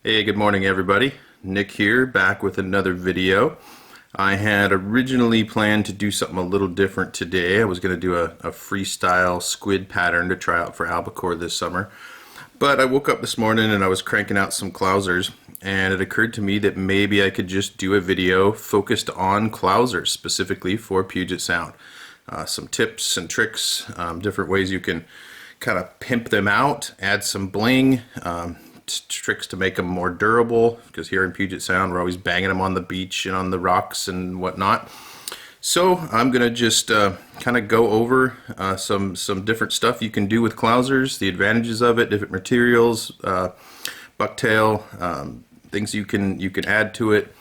Hey, good morning everybody. Nick here, back with another video. I had originally planned to do something a little different today. I was going to do a freestyle squid pattern to try out for albacore this summer. But I woke up this morning and I was cranking out some clousers, and it occurred to me that maybe I could just do a video focused on clousers, specifically for Puget Sound. Some tips and tricks, different ways you can kind of pimp them out, add some bling, tricks to make them more durable, because here in Puget Sound we're always banging them on the beach and on the rocks and whatnot. So I'm gonna just kind of go over some different stuff you can do with clousers, the advantages of it, different materials, bucktail, things you can add to it,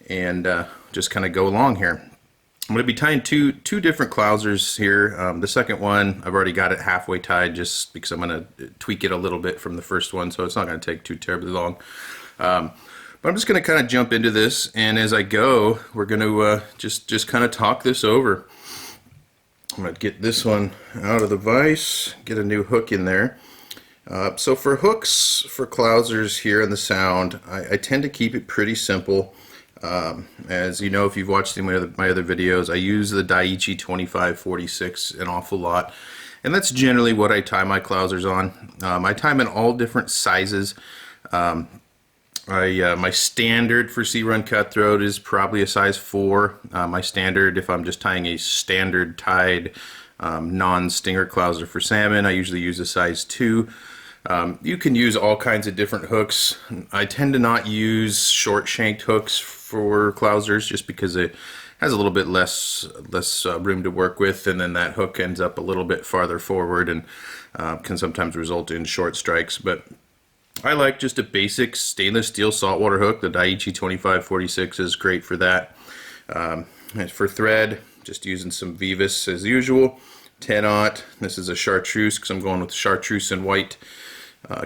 and just kind of go along here. I'm going to be tying two different clousers here. The second one, I've already got it halfway tied just because I'm going to tweak it a little bit from the first one, so it's not going to take too terribly long. But I'm just going to kind of jump into this, and as I go, we're going to just kind of talk this over. I'm going to get this one out of the vise, get a new hook in there. So for hooks for clousers here in the Sound, I tend to keep it pretty simple. As you know, if you've watched my other videos, I use the Daiichi 2546 an awful lot, and that's generally what I tie my clousers on. I tie them in all different sizes. My standard for sea run cutthroat is probably a size 4. My standard, if I'm just tying a standard tied non-stinger clouser for salmon, I usually use a size 2. You can use all kinds of different hooks. I tend to not use short shanked hooks for clousers just because it has a little bit less room to work with, and then that hook ends up a little bit farther forward and can sometimes result in short strikes. But I like just a basic stainless steel saltwater hook. The Daiichi 2546 is great for that. As for thread, just using some Vivas as usual. 10-aught. This is a chartreuse because I'm going with chartreuse and white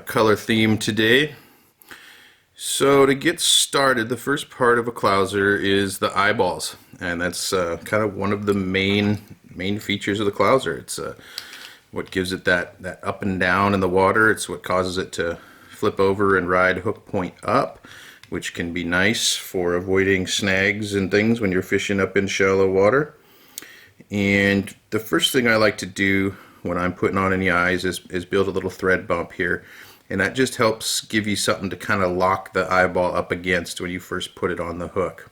color theme today. So to get started, the first part of a clouser is the eyeballs, and that's kind of one of the main features of the clouser. It's what gives it that up and down in the water. It's what causes it to flip over and ride hook point up, which can be nice for avoiding snags and things when you're fishing up in shallow water. And the first thing I like to do when I'm putting on any eyes is build a little thread bump here, and that just helps give you something to kind of lock the eyeball up against when you first put it on the hook.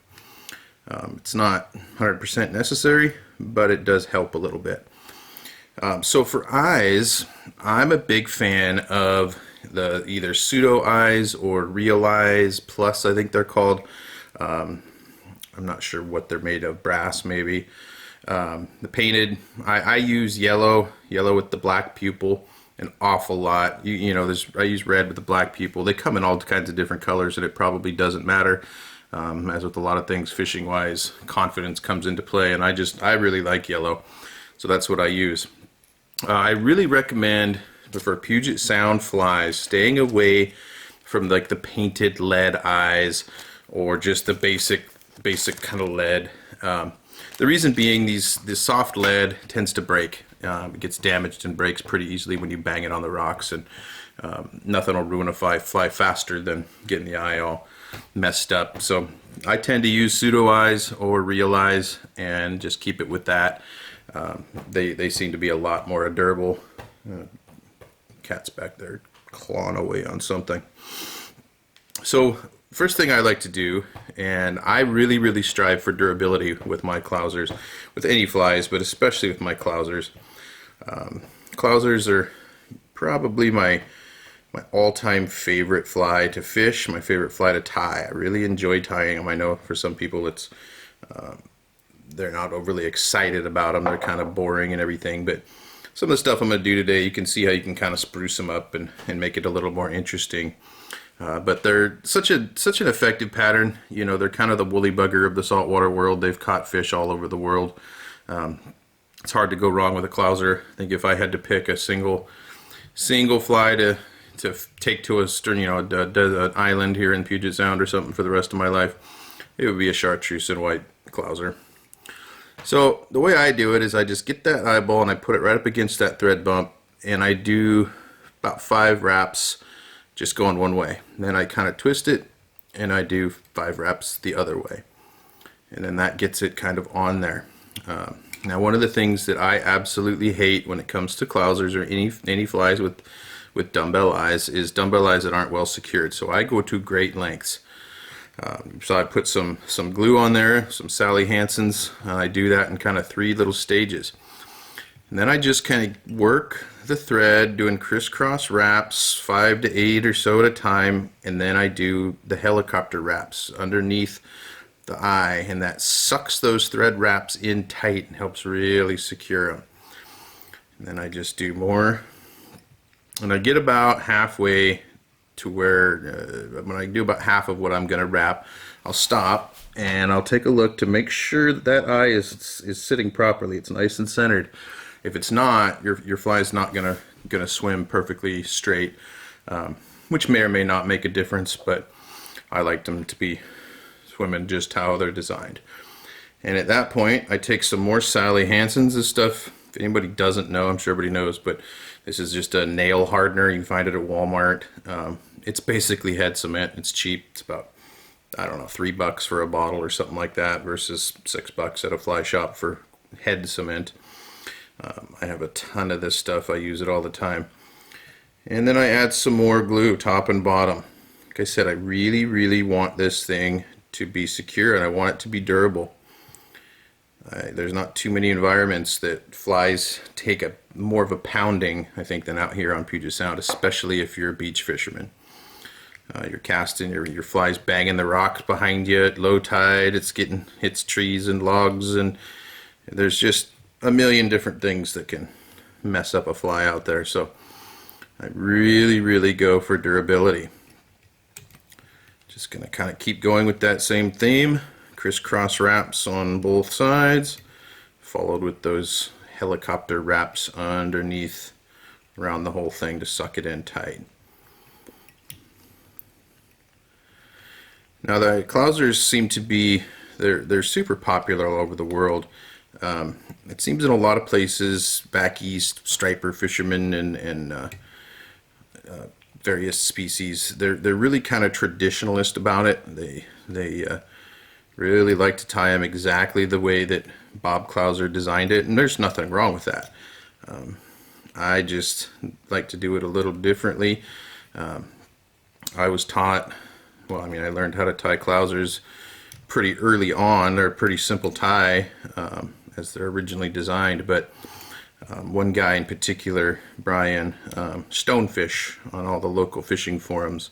It's not 100% necessary, but it does help a little bit. So for eyes, I'm a big fan of the either pseudo eyes or real eyes plus, I think they're called. I'm not sure what they're made of, brass maybe. The painted, I use yellow with the black pupil an awful lot. I use red with the black pupil. They come in all kinds of different colors, and it probably doesn't matter. As with a lot of things fishing wise, confidence comes into play, and I really like yellow, so that's what I use. I really recommend for Puget Sound flies staying away from like the painted lead eyes or just the basic kind of lead. The reason being, this soft lead tends to break. It gets damaged and breaks pretty easily when you bang it on the rocks, and nothing will ruin a fly faster than getting the eye all messed up. So I tend to use pseudo eyes or real eyes and just keep it with that. They seem to be a lot more durable. Cat's back there clawing away on something. So first thing I like to do, and I really strive for durability with my clousers, with any flies, but especially with my clousers. Clousers are probably my all-time favorite fly to fish, my favorite fly to tie. I really enjoy tying them. I know for some people it's they're not overly excited about them. They're kind of boring and everything, but some of the stuff I'm going to do today, you can see how you can kind of spruce them up and make it a little more interesting. But they're such an effective pattern. You know, they're kind of the woolly bugger of the saltwater world. They've caught fish all over the world. It's hard to go wrong with a clouser. I think if I had to pick a single fly to take to an island here in Puget Sound or something for the rest of my life, it would be a chartreuse and white clouser. So the way I do it is I just get that eyeball and I put it right up against that thread bump, and I do about 5 wraps just going one way. And then I kind of twist it and I do 5 wraps the other way. And then that gets it kind of on there. Now, one of the things that I absolutely hate when it comes to clousers or any flies with dumbbell eyes is dumbbell eyes that aren't well secured. So I go to great lengths. So I put some glue on there, some Sally Hansen's. I do that in kind of 3 little stages. And then I just kind of work the thread doing crisscross wraps, 5 to 8 or so at a time, and then I do the helicopter wraps underneath the eye, and that sucks those thread wraps in tight and helps really secure them. And then I just do more, and I get about halfway to where when I do about half of what I'm going to wrap, I'll stop and I'll take a look to make sure that that eye is sitting properly. It's nice and centered. If it's not, your fly is not gonna swim perfectly straight, which may or may not make a difference, but I like them to be swimming just how they're designed. And at that point, I take some more Sally Hansen's. This stuff, if anybody doesn't know, I'm sure everybody knows, but this is just a nail hardener. You can find it at Walmart. It's basically head cement. It's cheap. It's about, I don't know, $3 for a bottle or something like that versus $6 at a fly shop for head cement. I have a ton of this stuff. I use it all the time. And then I add some more glue, top and bottom. Like I said, I really, really want this thing to be secure, and I want it to be durable. There's not too many environments that flies take more of a pounding, I think, than out here on Puget Sound, especially if you're a beach fisherman. You're casting, your fly's banging the rocks behind you at low tide. Hits trees and logs, and there's just a million different things that can mess up a fly out there. So I really, really go for durability. Just gonna kind of keep going with that same theme. Crisscross wraps on both sides, followed with those helicopter wraps underneath around the whole thing to suck it in tight. Now the clousers seem to be, they're super popular all over the world. It seems in a lot of places back east, striper fishermen and various species, they're really kind of traditionalist about it. They really like to tie them exactly the way that Bob Clouser designed it, and there's nothing wrong with that. I just like to do it a little differently. I was taught, well, I mean, I learned how to tie clousers pretty early on. They're a pretty simple tie as they're originally designed, but one guy in particular, Brian, Stonefish on all the local fishing forums,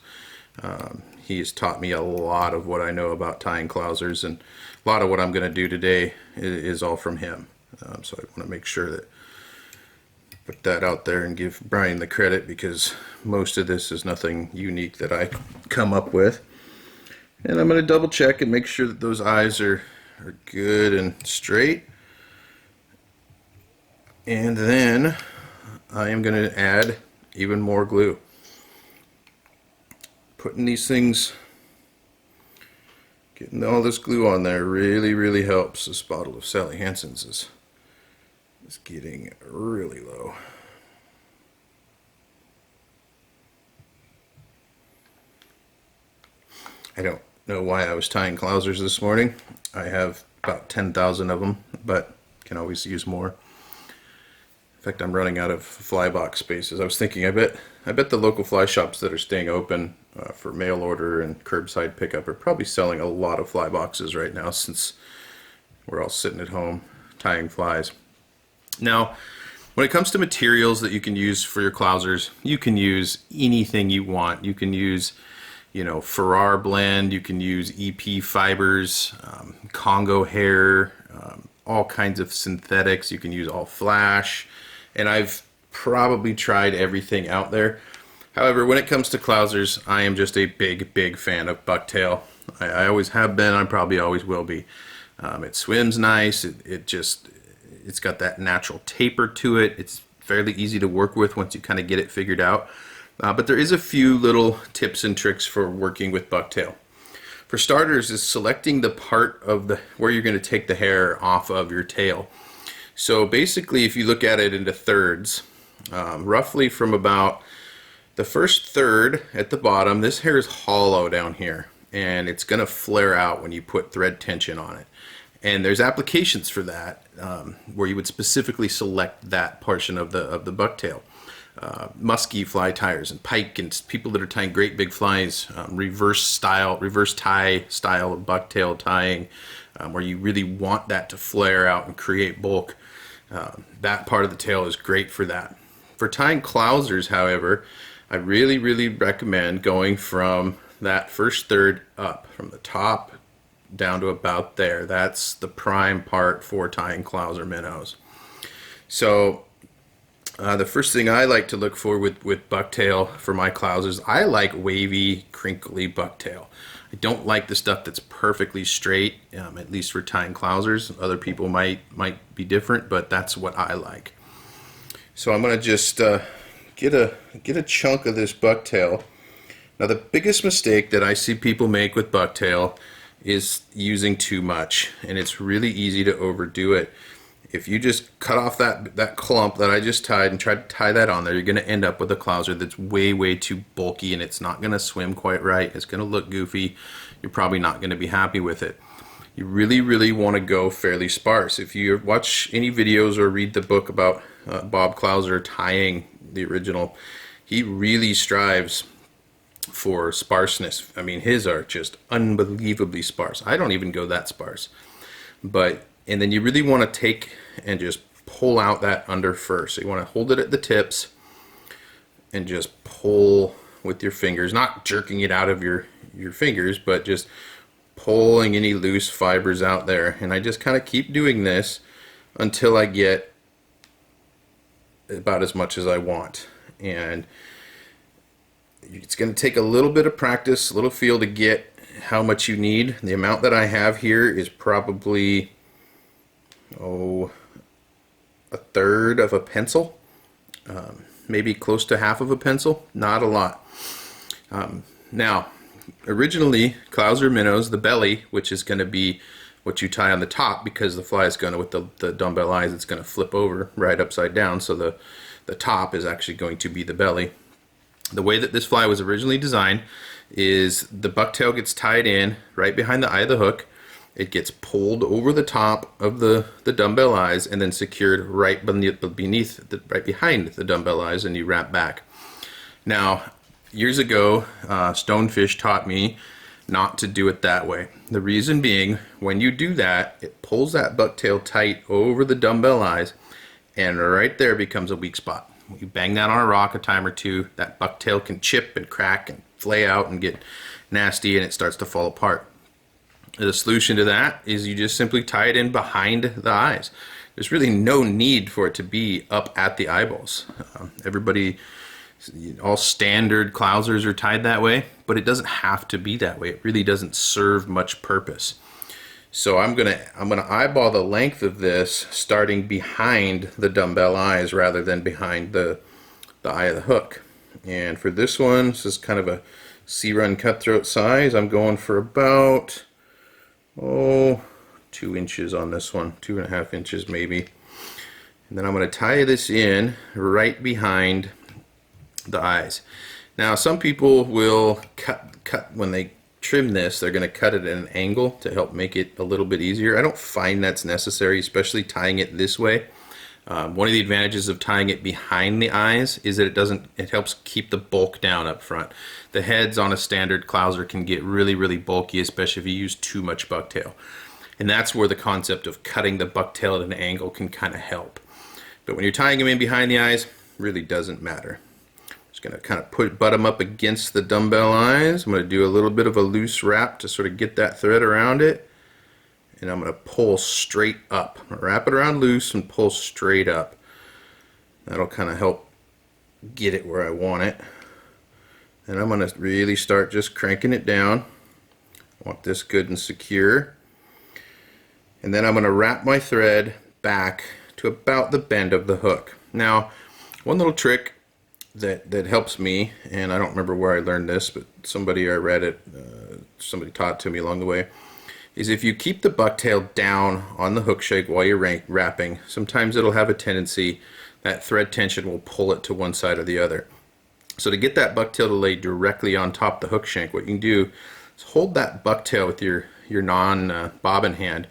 he has taught me a lot of what I know about tying clousers, and a lot of what I'm going to do today is all from him. So I want to make sure that put that out there and give Brian the credit, because most of this is nothing unique that I come up with. And I'm going to double check and make sure that those eyes are good and straight. And then I am going to add even more glue. Putting these things, getting all this glue on there really, really helps. This bottle of Sally Hansen's is getting really low. I don't know why I was tying clousers this morning. I have about 10,000 of them, but can always use more. In fact, I'm running out of fly box spaces. I was thinking, I bet the local fly shops that are staying open for mail order and curbside pickup are probably selling a lot of fly boxes right now, since we're all sitting at home tying flies. Now, when it comes to materials that you can use for your clousers, you can use anything you want. You can use, Farrar blend, you can use EP fibers, Congo hair, all kinds of synthetics. You can use all flash, and I've probably tried everything out there. However, when it comes to clousers, I am just a big fan of bucktail. I always have been, I probably always will be. It swims nice, it's got that natural taper to it. It's fairly easy to work with once you kind of get it figured out. But there is a few little tips and tricks for working with bucktail. For starters, is selecting the part of where you're going to take the hair off of your tail. So basically, if you look at it into thirds, roughly from about The first third at the bottom, this hair is hollow down here, and it's going to flare out when you put thread tension on it. And there's applications for that where you would specifically select that portion of the bucktail. Muskie fly tyers and pike and people that are tying great big flies, reverse tie style of bucktail tying, where you really want that to flare out and create bulk. That part of the tail is great for that. For tying clousers, however, I really recommend going from that first third up, from the top down to about there. That's the prime part for tying clouser minnows. So the first thing I like to look for with bucktail for my clousers, I like wavy, crinkly bucktail. I don't like the stuff that's perfectly straight, at least for tying clousers. Other people might be different, but that's what I like. So I'm going to just get a chunk of this bucktail. Now the biggest mistake that I see people make with bucktail is using too much, and it's really easy to overdo it. If you just cut off that clump that I just tied and try to tie that on there, you're going to end up with a clouser that's way too bulky, and it's not going to swim quite right. It's going to look goofy. You're probably not going to be happy with it. You really want to go fairly sparse. If you watch any videos or read the book about Bob Clouser tying the original, he really strives for sparseness. I mean, his are just unbelievably sparse. I don't even go that sparse. And then you really want to take and just pull out that under first. So you want to hold it at the tips and just pull with your fingers, not jerking it out of your fingers, but just pulling any loose fibers out there. And I just kind of keep doing this until I get about as much as I want. And it's going to take a little bit of practice, a little feel to get how much you need. The amount that I have here is probably a third of a pencil, maybe close to half of a pencil, not a lot. Now, originally, clouser minnows, the belly, which is going to be what you tie on the top, because the fly is going to, with the dumbbell eyes, it's going to flip over right upside down, so the top is actually going to be the belly. The way that this fly was originally designed is the bucktail gets tied in right behind the eye of the hook. It gets pulled over the top of the dumbbell eyes and then secured right behind the dumbbell eyes, and you wrap back. Now, years ago, Stonefish taught me not to do it that way. The reason being, when you do that, it pulls that bucktail tight over the dumbbell eyes, and right there becomes a weak spot. You bang that on a rock a time or two, that bucktail can chip and crack and flay out and get nasty, and it starts to fall apart. The solution to that is you just simply tie it in behind the eyes. There's really no need for it to be up at the eyeballs. Everybody, all standard clousers are tied that way, but it doesn't have to be that way. It really doesn't serve much purpose. So I'm gonna eyeball the length of this starting behind the dumbbell eyes rather than behind the eye of the hook. And for this one, this is kind of a sea-run cutthroat size. I'm going for about 2 inches on this one, 2.5 inches maybe. And then I'm going to tie this in right behind the eyes. Now, some people will cut when they trim this, they're going to cut it at an angle to help make it a little bit easier. I don't find that's necessary, especially tying it this way. One of the advantages of tying it behind the eyes is that it helps keep the bulk down up front. The heads on a standard clouser can get really bulky, especially if you use too much bucktail. And that's where the concept of cutting the bucktail at an angle can kind of help. But when you're tying them in behind the eyes, really doesn't matter. Just going to kind of butt them up against the dumbbell eyes. I'm going to do a little bit of a loose wrap to sort of get that thread around it. And I'm going to pull straight up. I'm going to wrap it around loose and pull straight up. That'll kind of help get it where I want it. And I'm going to really start just cranking it down. I want this good and secure. And then I'm going to wrap my thread back to about the bend of the hook. Now, one little trick that helps me, and I don't remember where I learned this, but somebody I read it, somebody taught it to me along the way, is if you keep the bucktail down on the hook shake while you're wrapping, sometimes it'll have a tendency that thread tension will pull it to one side or the other. So to get that bucktail to lay directly on top of the hook shank, what you can do is hold that bucktail with your non-bobbin hand.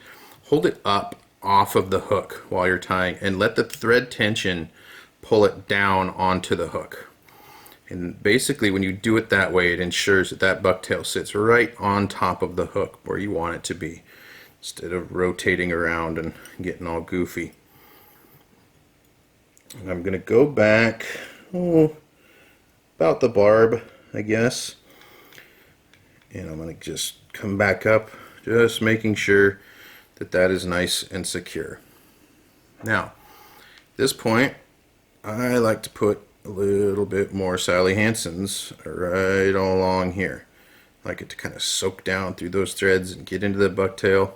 Hold it up off of the hook while you're tying and let the thread tension pull it down onto the hook. And basically when you do it that way, it ensures that that bucktail sits right on top of the hook where you want it to be, instead of rotating around and getting all goofy. And I'm going to go back about the barb, I guess. And I'm going to just come back up, just making sure that that is nice and secure. Now, at this point, I like to put a little bit more Sally Hansen's right along here. I like it to kind of soak down through those threads and get into the bucktail.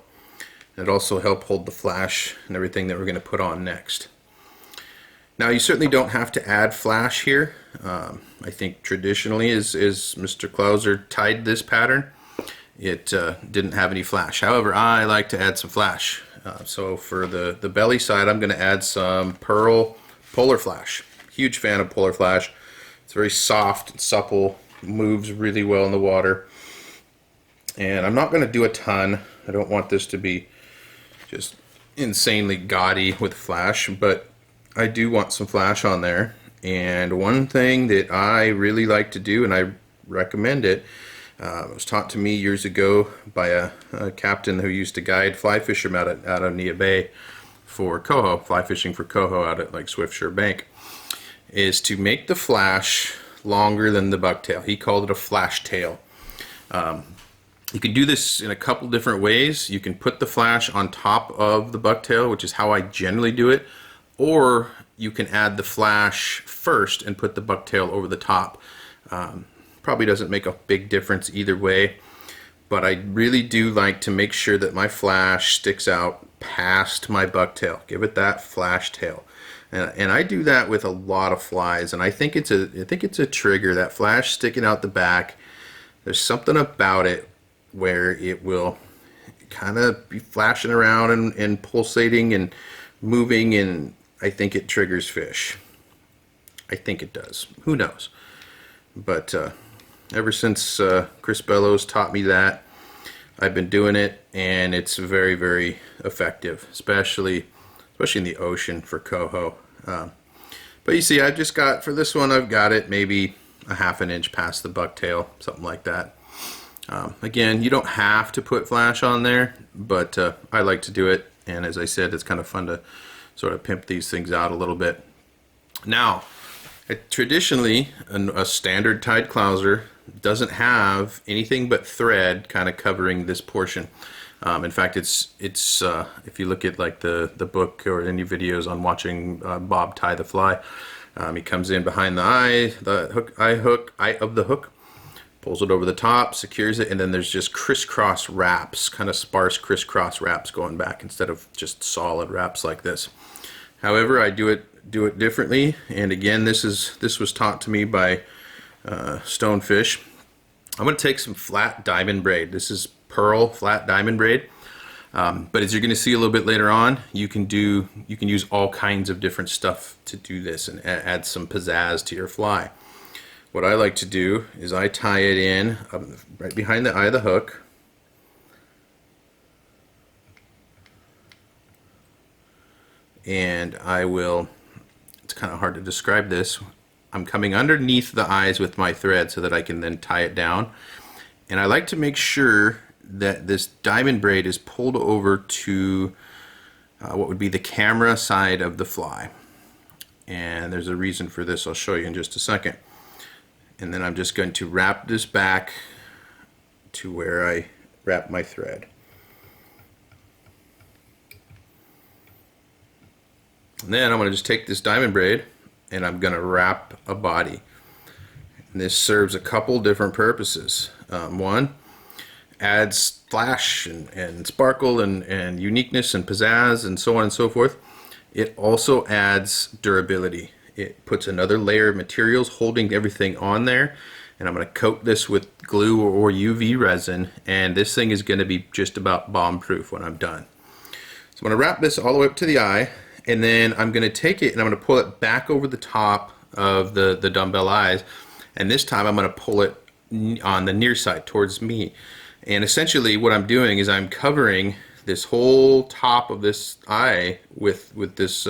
And it also helps hold the flash and everything that we're going to put on next. Now, you certainly don't have to add flash here. I think traditionally, as Mr. Clouser tied this pattern, it didn't have any flash. However, I like to add some flash. So for the belly side, I'm going to add some pearl polar flash. Huge fan of polar flash. It's very soft and supple, moves really well in the water. And I'm not going to do a ton. I don't want this to be just insanely gaudy with flash, but I do want some flash on there. And one thing that I really like to do, and I recommend it, was taught to me years ago by a captain who used to guide fly fishermen out of Nia Bay for coho, fly fishing for coho out at like Swiftshore Bank, is to make the flash longer than the bucktail. He called it a flash tail. You can do this in a couple different ways. You can put the flash on top of the bucktail, which is how I generally do it, or you can add the flash first and put the bucktail over the top. Probably doesn't make a big difference either way, but I really do like to make sure that my flash sticks out past my bucktail. Give it that flash tail. And I do that with a lot of flies, and I think it's a trigger, that flash sticking out the back. There's something about it where it will kind of be flashing around and pulsating and moving, and I think it triggers fish. I think it does. Who knows? But ever since Chris Bellows taught me that, I've been doing it, and it's very, very effective, especially in the ocean for coho. But you see, I've just got, for this one, I've got it maybe a ½ an inch past the bucktail, something like that. Again, you don't have to put flash on there, but I like to do it, and as I said, it's kind of fun to sort of pimp these things out a little bit. Now, traditionally, a standard tied clouser doesn't have anything but thread kind of covering this portion. In fact, it's if you look at like the book or any videos on watching Bob tie the fly, he comes in behind the eye of the hook, pulls it over the top, secures it, and then there's just crisscross wraps, kind of sparse crisscross wraps going back instead of just solid wraps like this. However, I do it differently, and again, this was taught to me by Stonefish. I'm going to take some flat diamond braid. This is pearl flat diamond braid, but as you're going to see a little bit later on, you can use all kinds of different stuff to do this and add some pizzazz to your fly. What I like to do is I tie it in right behind the eye of the hook, and I will, it's kind of hard to describe this, I'm coming underneath the eyes with my thread so that I can then tie it down. And I like to make sure that this diamond braid is pulled over to what would be the camera side of the fly. And there's a reason for this, I'll show you in just a second. And then I'm just going to wrap this back to where I wrap my thread. And then I'm going to just take this diamond braid and I'm going to wrap a body. And this serves a couple different purposes. One, adds flash and sparkle and uniqueness and pizzazz and so on and so forth. It also adds durability. It puts another layer of materials holding everything on there, and I'm going to coat this with glue or UV resin, and this thing is going to be just about bomb proof when I'm done. So I'm going to wrap this all the way up to the eye, and then I'm going to take it and I'm going to pull it back over the top of the dumbbell eyes, And this time I'm going to pull it on the near side towards me. And essentially what I'm doing is I'm covering this whole top of this eye with this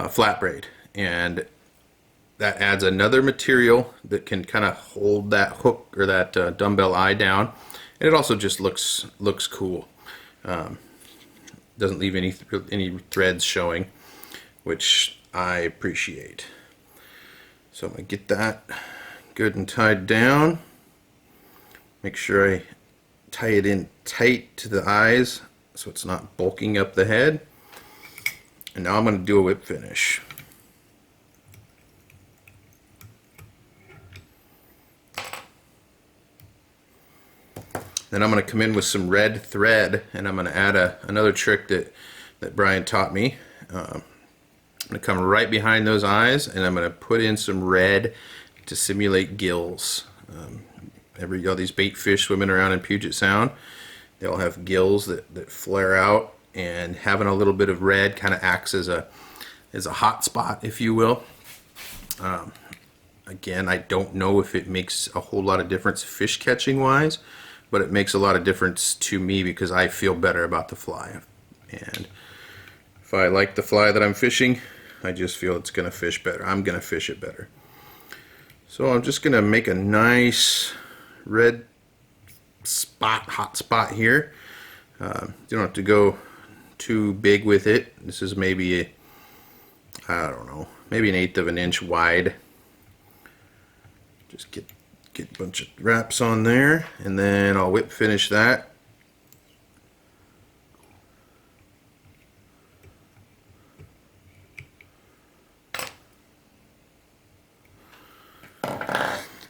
flat braid, and that adds another material that can kind of hold that hook or that dumbbell eye down, and it also just looks cool. Doesn't leave any threads showing, which I appreciate. So I'm gonna get that good and tied down. Make sure I tie it in tight to the eyes so it's not bulking up the head. And now I'm going to do a whip finish. Then I'm going to come in with some red thread, and I'm going to add another trick that Brian taught me. I'm going to come right behind those eyes, and I'm going to put in some red to simulate gills. All these bait fish swimming around in Puget Sound, they all have gills that flare out, and having a little bit of red kind of acts as a hot spot, if you will. Again, I don't know if it makes a whole lot of difference fish catching wise, but it makes a lot of difference to me because I feel better about the fly. And if I like the fly that I'm fishing, I just feel it's going to fish better. I'm going to fish it better. So I'm just going to make a nice red spot, hot spot here. You don't have to go too big with it. This is maybe I don't know, maybe 1/8 of an inch wide. Just get a bunch of wraps on there, and then I'll whip finish that.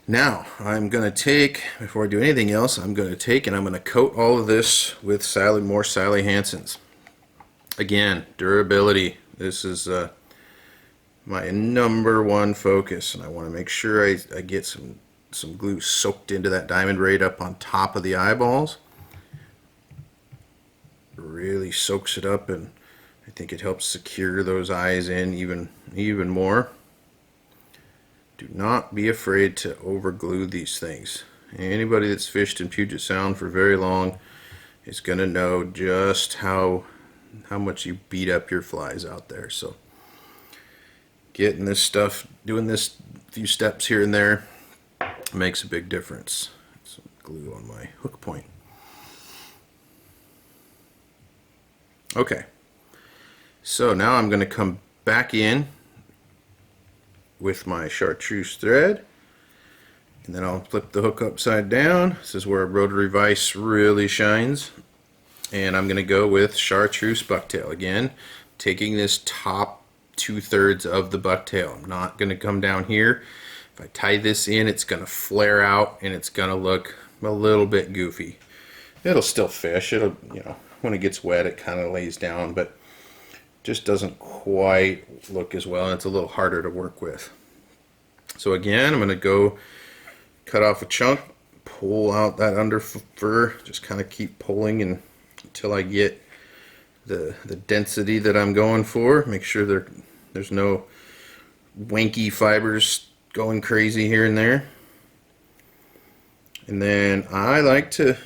Now I'm going to take, before I do anything else, I'm going to take and I'm going to coat all of this with more Sally Hansen's. Again, durability. This is my #1 focus, and I want to make sure I get some glue soaked into that diamond braid up on top of the eyeballs. Really soaks it up, and I think it helps secure those eyes in even more. Do not be afraid to over glue these things. Anybody that's fished in Puget Sound for very long is going to know just how much you beat up your flies out there. So getting this stuff, doing this few steps here and there makes a big difference. Some glue on my hook point. Okay, so now I'm going to come back in with my chartreuse thread, and then I'll flip the hook upside down. This is where a rotary vise really shines, and I'm going to go with chartreuse bucktail again, taking this top 2/3 of the bucktail. I'm not going to come down here. If I tie this in, it's going to flare out and it's going to look a little bit goofy. It'll still fish. It'll, when it gets wet, it kind of lays down, but just doesn't quite look as well, and it's a little harder to work with. So again, I'm going to go cut off a chunk, pull out that under fur, just kind of keep pulling until I get the density that I'm going for. Make sure there's no wanky fibers going crazy here and there. And then I like to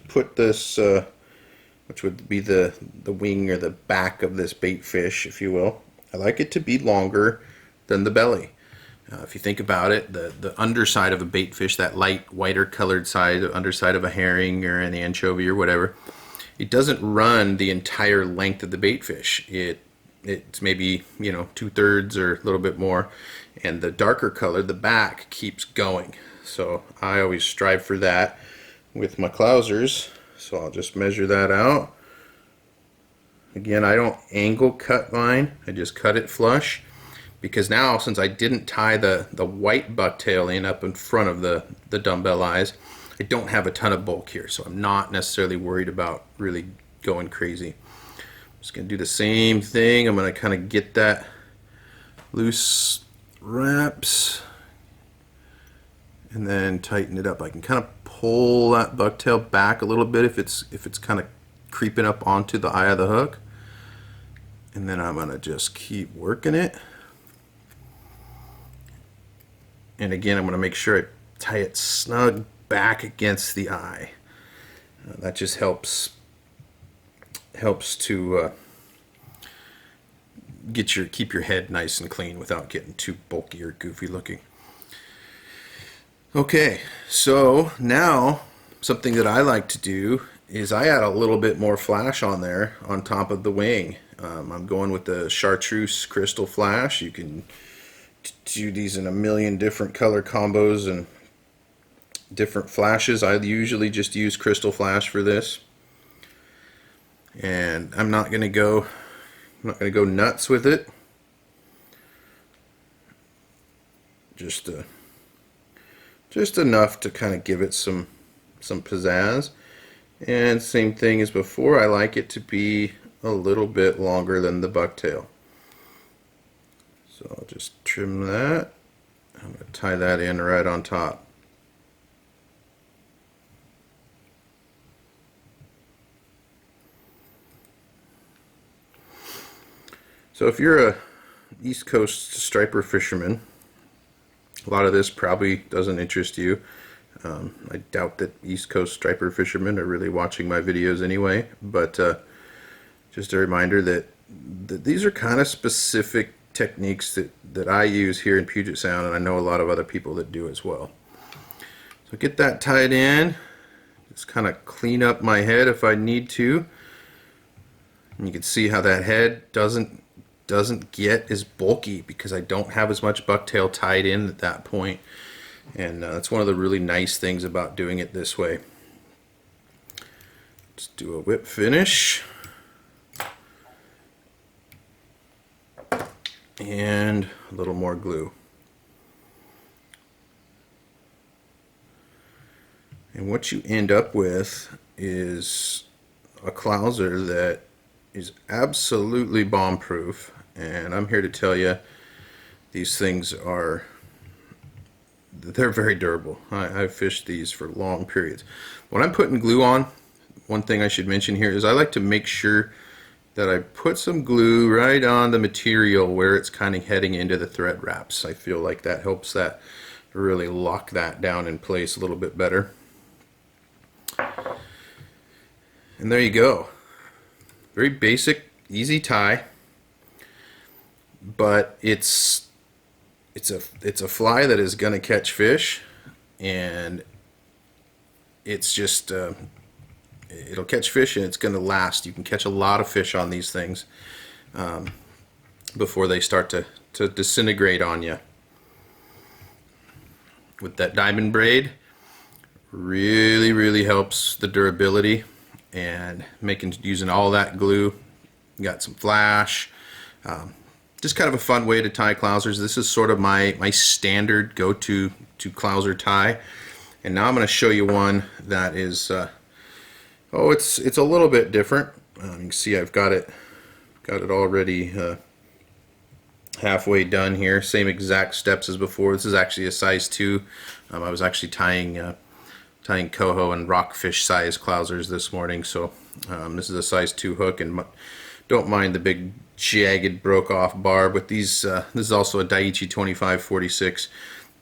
put this which would be the wing or the back of this bait fish, if you will. I like it to be longer than the belly. If you think about it, the underside of a bait fish, that light, whiter colored side, underside of a herring or an anchovy or whatever, it doesn't run the entire length of the bait fish. It's maybe 2/3 or a little bit more, and the darker color, the back, keeps going. So I always strive for that with my clousers. So I'll just measure that out. Again, I don't angle cut mine, I just cut it flush, because now, since I didn't tie the white bucktail in up in front of the dumbbell eyes, I don't have a ton of bulk here, so I'm not necessarily worried about really going crazy. I'm just going to do the same thing. I'm going to kind of get that loose wraps and then tighten it up. I can kind of pull that bucktail back a little bit if it's kind of creeping up onto the eye of the hook, and then I'm gonna just keep working it. And again, I'm going to make sure I tie it snug back against the eye. That just helps to keep your head nice and clean without getting too bulky or goofy looking. Okay, so now something that I like to do is I add a little bit more flash on there on top of the wing. I'm going with the chartreuse crystal flash. You can do these in a million different color combos and different flashes. I usually just use crystal flash for this, and I'm not gonna go nuts with it. Just enough to kind of give it some pizzazz. And same thing as before, I like it to be a little bit longer than the bucktail. So I'll just trim that. I'm going to tie that in right on top. So if you're a East Coast striper fisherman, a lot of this probably doesn't interest you. I doubt that East Coast striper fishermen are really watching my videos anyway, but just a reminder that these are kind of specific techniques that I use here in Puget Sound, and I know a lot of other people that do as well. So get that tied in. Just kind of clean up my head if I need to. And you can see how that head doesn't get as bulky because I don't have as much bucktail tied in at that point. And that's one of the really nice things about doing it this way. Let's do a whip finish. And a little more glue. And what you end up with is a clouser that is absolutely bomb proof. And I'm here to tell you these things they're very durable. I've fished these for long periods. When I'm putting glue on, one thing I should mention here is I like to make sure that I put some glue right on the material where it's kind of heading into the thread wraps. I feel like that helps that really lock that down in place a little bit better. And there you go. Very basic, easy tie, but it's a fly that is going to catch fish, and it's just it'll catch fish and it's going to last. You can catch a lot of fish on these things before they start to disintegrate on you. With that diamond braid, really helps the durability, and using all that glue. You got some flash. Just kind of a fun way to tie clousers. This is sort of my standard go-to clouser tie. And now I'm going to show you one that is it's a little bit different. You can see I've got it already halfway done here. Same exact steps as before. This is actually a size 2. I was actually tying coho and rockfish size clousers this morning, so this is a size 2 hook, and don't mind the big jagged broke off barb. With these, this is also a Daiichi 2546,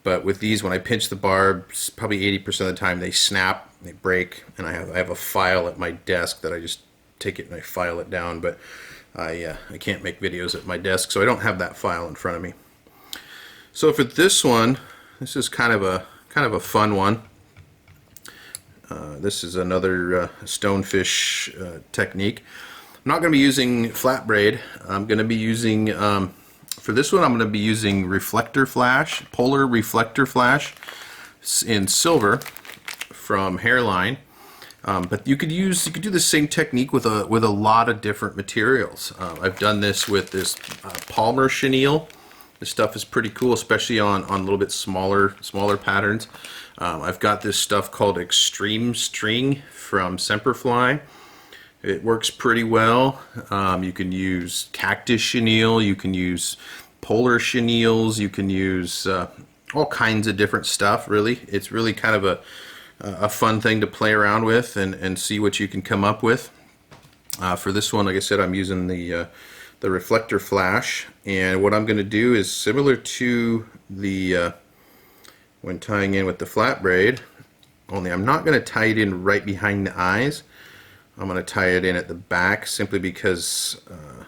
but with these, when I pinch the barbs, probably 80% of the time they snap, they break, and I have a file at my desk that I just take it and I file it down, but I can't make videos at my desk, so I don't have that file in front of me. So for this one, this is kind of a fun one. This is another stonefish technique. I'm not going to be using flat braid. I'm going to be using, for this one, I'm going to be using reflector flash, polar reflector flash in silver from Hairline. But you could do the same technique with a lot of different materials. I've done this with this Palmer chenille. This stuff is pretty cool, especially on a little bit smaller patterns. I've got this stuff called Extreme String from Semperfli. It works pretty well. You can use cactus chenille, you can use polar chenilles, you can use all kinds of different stuff, really. It's really kind of a fun thing to play around with and see what you can come up with. For this one, like I said, I'm using the reflector flash, and what I'm going to do is similar to the when tying in with the flat braid, only I'm not going to tie it in right behind the eyes. I'm going to tie it in at the back, simply because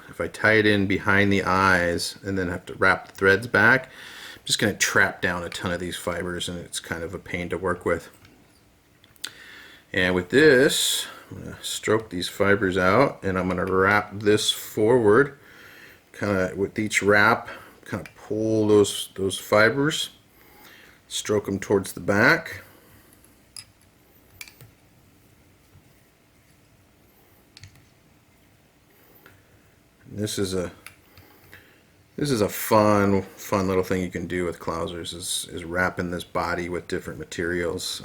if I tie it in behind the eyes and then have to wrap the threads back, I'm just going to trap down a ton of these fibers, and it's kind of a pain to work with. And with this, I'm going to stroke these fibers out, and I'm going to wrap this forward. Kind of with each wrap, kind of pull those fibers, stroke them towards the back. This is a fun little thing you can do with Clousers, is wrapping this body with different materials.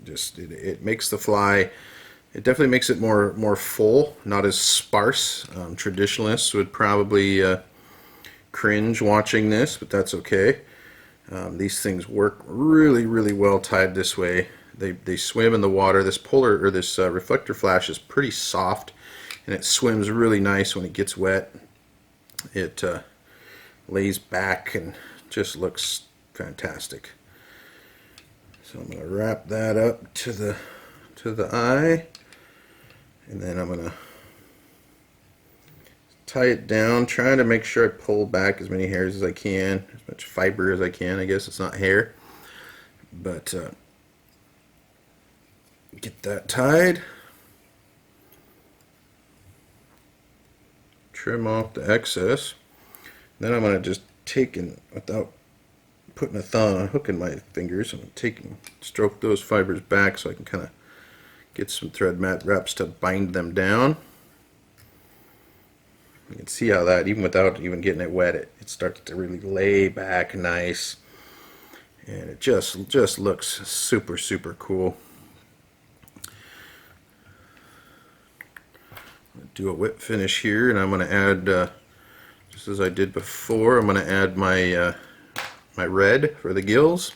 It makes the fly, it definitely makes it more full, not as sparse. Traditionalists would probably cringe watching this, but that's okay. These things work really well tied this way. They swim in the water. This polar, or this reflector flash, is pretty soft, and it swims really nice when it gets wet. It lays back and just looks fantastic. So I'm going to wrap that up to the eye, and then I'm going to tie it down, trying to make sure I pull back as many hairs as I can, as much fiber as I can. I guess it's not hair, but get that tied. Trim off the excess. Then I'm going to just take, and without putting a hook in my fingers, I'm going to take and stroke those fibers back so I can kind of get some thread mat wraps to bind them down. You can see how that, even without even getting it wet, it starts to really lay back nice, and it just looks super cool. Do a whip finish here, and I'm going to add, just as I did before, I'm going to add my my red for the gills.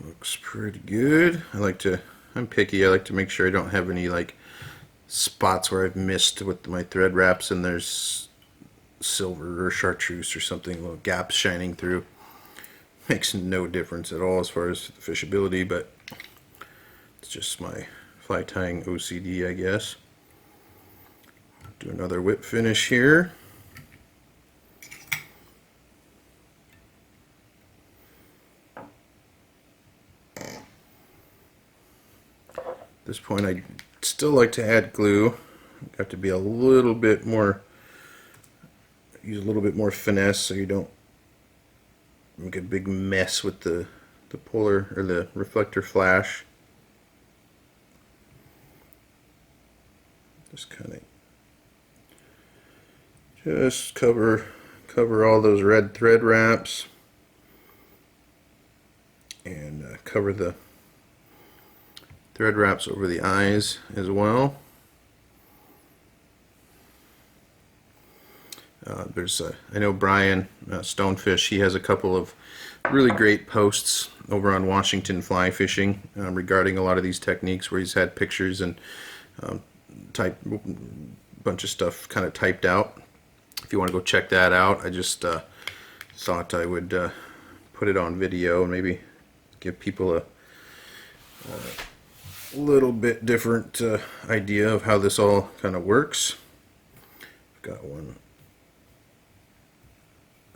Looks pretty good. I'm picky. I like to make sure I don't have any like spots where I've missed with my thread wraps and there's silver or chartreuse or something, little gaps shining through. Makes no difference at all as far as the fishability, but it's just my fly tying OCD, I guess. Do another whip finish here. At this point, I still like to add glue. Got to be a little bit more, use a little bit more finesse so you don't make a big mess with the polar or the reflector flash. Just kind of cover all those red thread wraps, and cover the thread wraps over the eyes as well. I know Brian Stonefish, he has a couple of really great posts over on Washington Fly Fishing regarding a lot of these techniques, where he's had pictures and bunch of stuff kind of typed out. If you want to go check that out, I just thought I would put it on video and maybe give people a little bit different idea of how this all kind of works. I've got one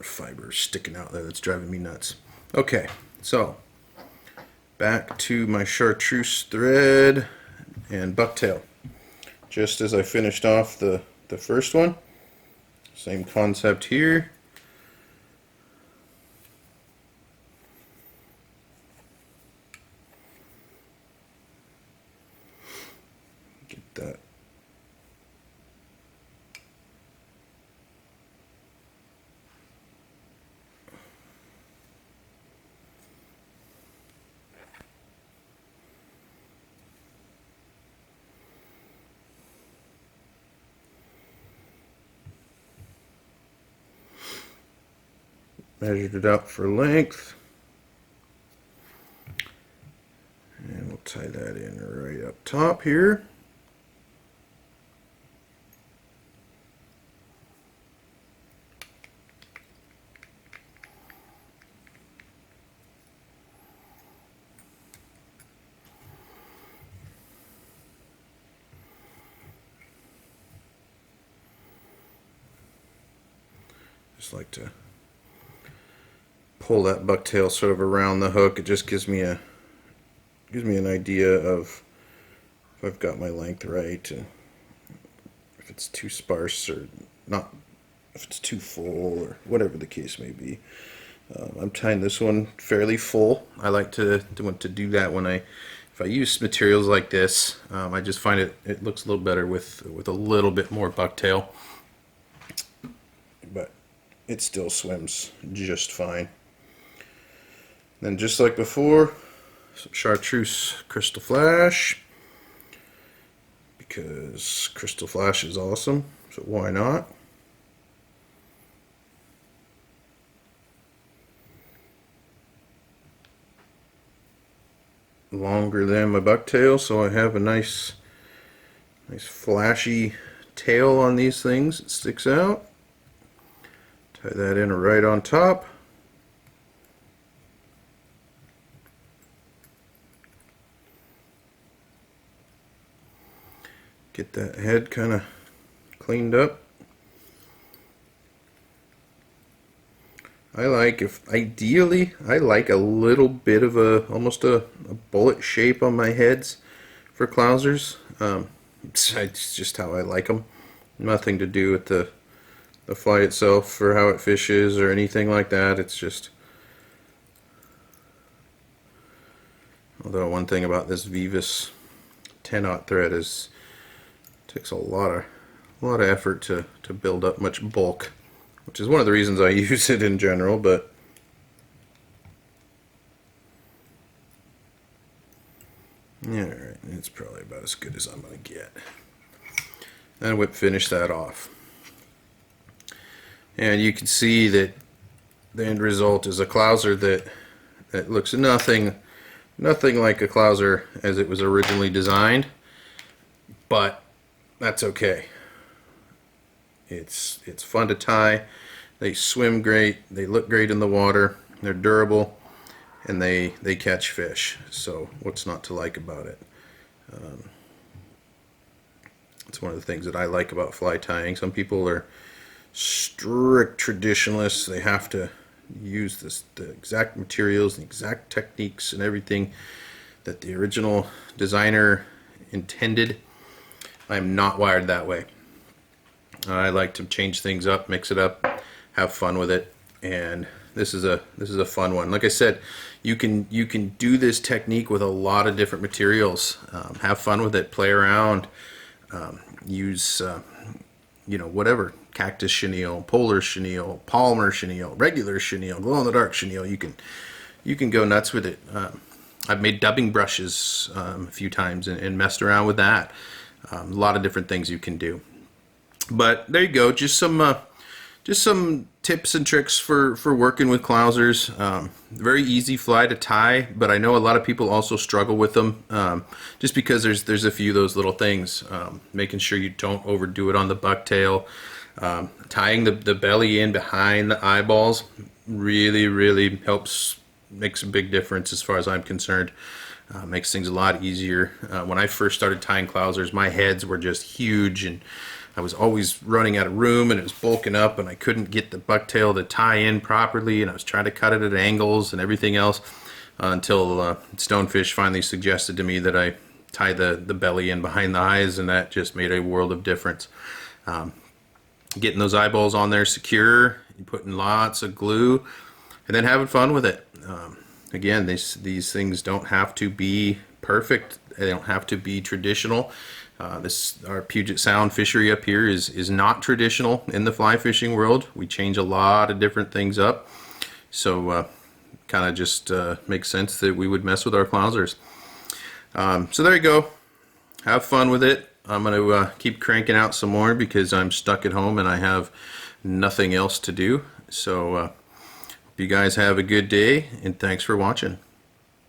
fiber sticking out there that's driving me nuts. Okay, so back to my chartreuse thread and bucktail. Just as I finished off the first one, same concept here. Get that Measured it out for length. And we'll tie that in right up top here. Just like to pull that bucktail sort of around the hook. It just gives me an idea of if I've got my length right, and if it's too sparse or not, if it's too full or whatever the case may be. I'm tying this one fairly full. I like to want to do that when if I use materials like this. I just find it looks a little better with a little bit more bucktail, but it still swims just fine. Then, just like before, some chartreuse crystal flash, because crystal flash is awesome, so why not? Longer than my bucktail, so I have a nice flashy tail on these things. It sticks out. Tie that in right on top. Get that head kind of cleaned up. Ideally, I like a little bit of almost a bullet shape on my heads for clousers. It's just how I like them. Nothing to do with the fly itself or how it fishes or anything like that. It's just, although one thing about this Vivus 10-aught thread is it takes a lot of effort to build up much bulk, which is one of the reasons I use it in general. But yeah, alright, it's probably about as good as I'm going to get. And we'll finish that off. And you can see that the end result is a clouser that looks nothing like a clouser as it was originally designed, but that's okay. It's fun to tie. They swim great. They look great in the water. They're durable, and they catch fish. So what's not to like about it? It's one of the things that I like about fly tying. Some people are strict traditionalists. They have to use the exact materials, the exact techniques, and everything that the original designer intended. I'm not wired that way. I like to change things up, mix it up, have fun with it, and this is a fun one. Like I said, you can do this technique with a lot of different materials. Have fun with it, play around, use whatever, cactus chenille, polar chenille, Palmer chenille, regular chenille, glow in the dark chenille. You can go nuts with it. I've made dubbing brushes a few times and messed around with that. A lot of different things you can do. But there you go, just some tips and tricks for working with clousers. Very easy fly to tie, but I know a lot of people also struggle with them, just because there's a few of those little things. Making sure you don't overdo it on the bucktail. Tying the belly in behind the eyeballs really helps, makes a big difference as far as I'm concerned. Makes things a lot easier. When I first started tying clousers, my heads were just huge, and I was always running out of room, and it was bulking up, and I couldn't get the bucktail to tie in properly, and I was trying to cut it at angles and everything else, until Stonefish finally suggested to me that I tie the belly in behind the eyes, and that just made a world of difference. Getting those eyeballs on there secure, putting lots of glue, and then having fun with it. Again, these things don't have to be perfect. They don't have to be traditional. Our Puget Sound fishery up here is not traditional in the fly fishing world. We change a lot of different things up, so kind of just makes sense that we would mess with our clousers. So there you go. Have fun with it. I'm going to keep cranking out some more because I'm stuck at home and I have nothing else to do. So hope You guys have a good day, and thanks for watching.